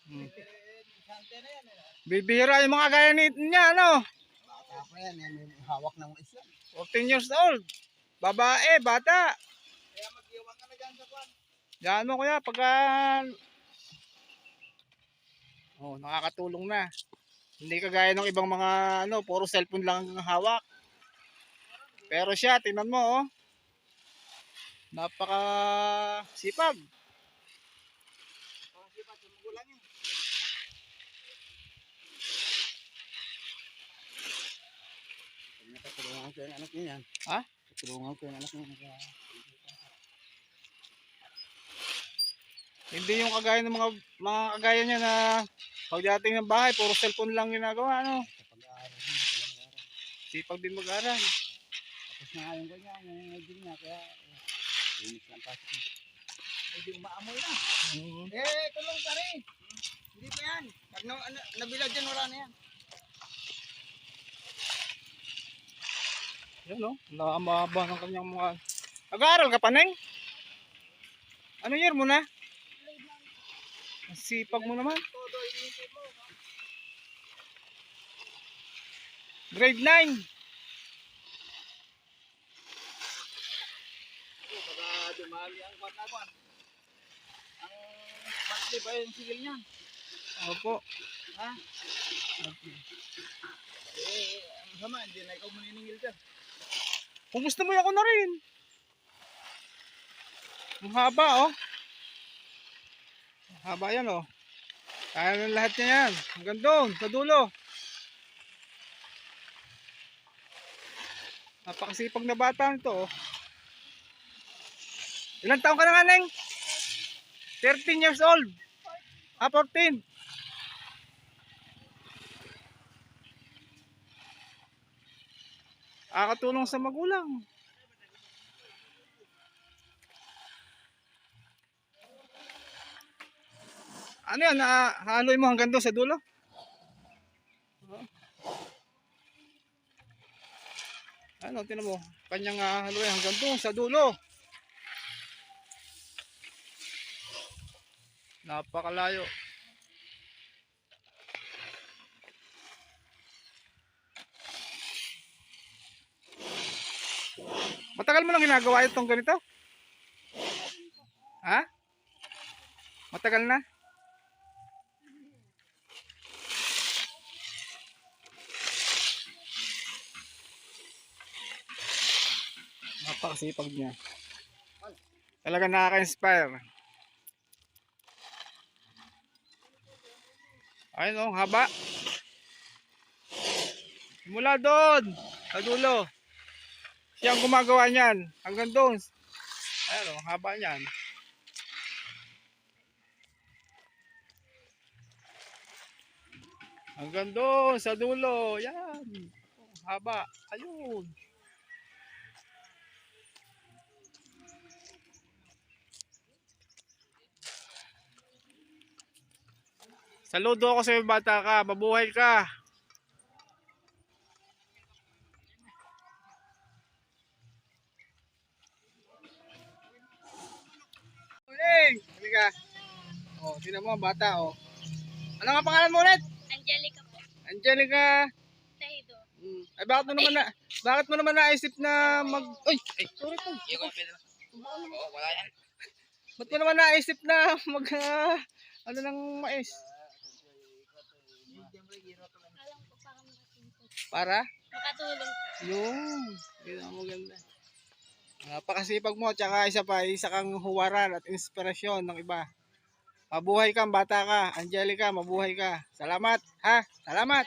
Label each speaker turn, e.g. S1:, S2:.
S1: Hmm. Bibihira yung mga gaya niya, ano?
S2: Bata pa yan, may hawak ng isa.
S1: 14 years old. Babae, bata.
S2: Kaya mag-iwan ka na dyan sa kwan.
S1: Yan mo kuya, pagka... Oh, nakakatulong na. Hindi kagaya ng ibang mga ano, puro cellphone lang ang hawak. Pero siya, tingnan mo oh. Napaka sipag.
S2: Parang sipat sa magulang yan. Natutulungan ko yung anak niya yan.
S1: Ha?
S2: Natutulungan ko yung anak niya.
S1: Hindi yung kagaya ng mga kagaya niya na pagdating ng bahay, puro cellphone lang ginagawa, ano.
S2: Sa pag-aaral niya,
S1: Sipag din mag-aral.
S2: tapos na ngayon ko niya, yung idol niya, kaya linis lang pasok niya. Medyo umaamoy na. Kulong pa rin. Hindi pa yan. Pag nabilad dyan, wala na yan.
S1: Yan o, nakamahaba ng kanyang mga... Nag-aaral ka pa, Neng? Ano year mo na? Ang sipag mo naman.
S2: Todo inisip mo.
S1: Grade 9.
S2: Baka dumali ang kwan na kwan. Ang monthly ba yung sigil niya?
S1: Opo.
S2: Ha? Ang sama, hindi na ikaw maniningil ka.
S1: Kung gusto mo, ako na rin. Ang haba, oh. Ang haba yan, oh. Kaya ng lahat niya yan. Hanggang doon, sa dulo. Napakasipag na bata nito, oh. Ilang taon ka na nga, Neng? 13 years old. 14. Nakakatulong sa magulang. Ano yan? Haloy mo hanggang doon sa dulo? Ano, tinan mo. Kanyang haloy hanggang doon sa dulo. Napakalayo. Matagal mo lang ginagawa itong ganito? Ha? Matagal na? Napakasipag niya. Talaga nakaka-inspire. Ayun oh, haba. Mula doon sa dulo. Siya ang gumagawa niyan. Hanggang doon. Ayun oh, haba niyan. Hanggang doon sa dulo. Yan. Haba. Ayun. Saludo ako sa iyo, bata ka. Mabuhay ka. Uling! Halika. Oh, tingnan mo, bata oh. Ano nga pangalan mo ulit?
S3: Angelica po.
S1: Angelica.
S3: Tahido.
S1: Ay bakit mo naman naisip na Uy, ay, sorry po.
S2: Oo, wala yan.
S1: Ba't mo naman naisip na ano ng mais?
S3: Alam ko para makatulong.
S1: Para?
S3: Makatulong po.
S1: Yung, yun ang maganda. Napakasipag mo, tsaka isa kang huwaran at inspirasyon ng iba. Mabuhay ka, bata ka. Angelica, mabuhay ka. Salamat, ha? Salamat.